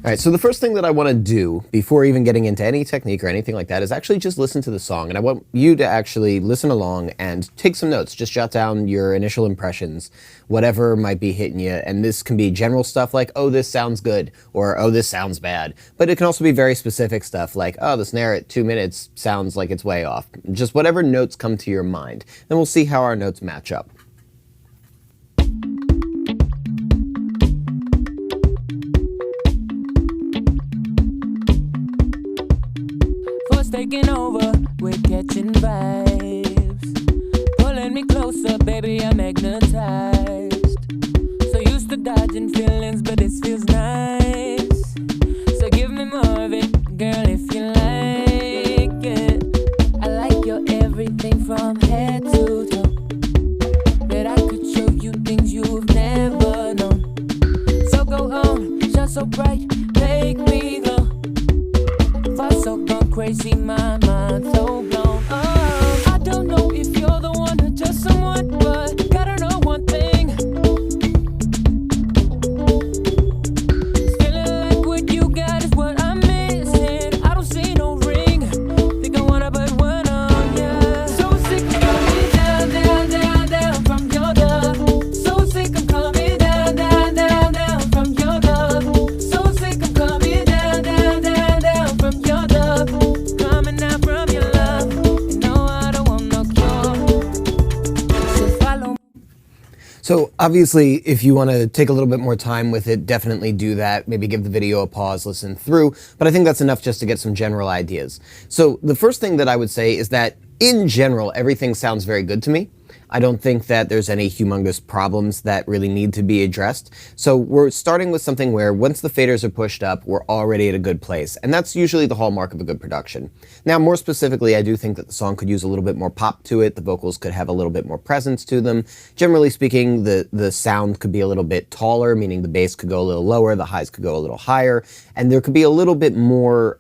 All right, so the first thing that I want to do before even getting into any technique or anything like that is actually just listen to the song. And I want you to actually listen along and take some notes. Just jot down your initial impressions, whatever might be hitting you. And this can be general stuff like, oh, this sounds good, or oh, this sounds bad. But it can also be very specific stuff like, oh, the snare at 2 minutes sounds like it's way off. Just whatever notes come to your mind. And we'll see how our notes match up. Taking over, we're catching vibes. Pulling me closer, baby, I'm magnetized. So used to dodging feelings, but this feels nice. So give me more of it, girl, if you like it. I like your everything from head to toe. That I could show you things you've never known. So go on, shine so bright, make me glow. So gone crazy, my mind so blown. Oh, I don't know if you're the one or just someone, but gotta know one thing. Feeling like what you got is what I'm missing. I don't see no ring. Think I wanna put one on ya. So sick of coming down, down, down, down from your love. So sick of coming down, down, down, down from your love. So sick of coming down, down, down, down from your love. Coming out from your love, you know I don't want no cure. So follow. So obviously, if you want to take a little bit more time with it, definitely do that. Maybe give the video a pause, listen through. But I think that's enough just to get some general ideas. So the first thing that I would say is that in general, everything sounds very good to me. I don't think that there's any humongous problems that really need to be addressed. So we're starting with something where once the faders are pushed up, we're already at a good place. And that's usually the hallmark of a good production. Now, more specifically, I do think that the song could use a little bit more pop to it. The vocals could have a little bit more presence to them. Generally speaking, the sound could be a little bit taller, meaning the bass could go a little lower, the highs could go a little higher, and there could be a little bit more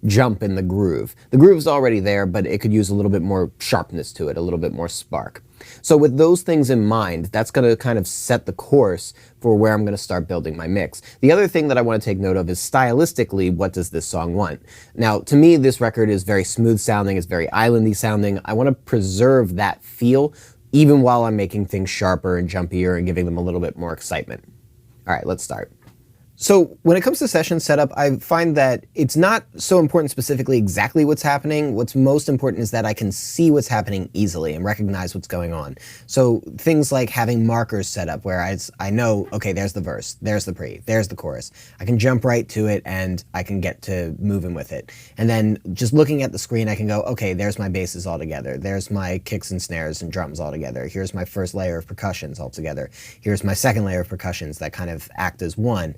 jump in the groove. The groove's already there, but it could use a little bit more sharpness to it, a little bit more spark. So with those things in mind, that's going to kind of set the course for where I'm going to start building my mix. The other thing that I want to take note of is stylistically, what does this song want? Now, to me, this record is very smooth sounding, it's very islandy sounding. I want to preserve that feel even while I'm making things sharper and jumpier and giving them a little bit more excitement. All right, let's start. So when it comes to session setup, I find that it's not so important specifically exactly what's happening. What's most important is that I can see what's happening easily and recognize what's going on. So things like having markers set up where I know, okay, there's the verse, there's the pre, there's the chorus. I can jump right to it and I can get to moving with it. And then just looking at the screen, I can go, okay, there's my basses all together. There's my kicks and snares and drums all together. Here's my first layer of percussions all together. Here's my second layer of percussions that kind of act as one.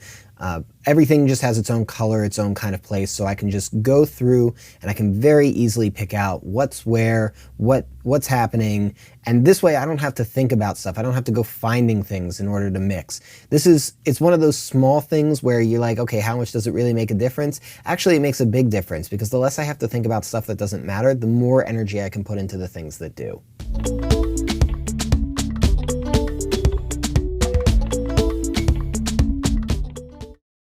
Everything just has its own color, its own kind of place, so I can just go through and I can very easily pick out what's where, what's happening, and this way I don't have to think about stuff. I don't have to go finding things in order to mix. It's one of those small things where you're like, okay, how much does it really make a difference? Actually, it makes a big difference because the less I have to think about stuff that doesn't matter, the more energy I can put into the things that do.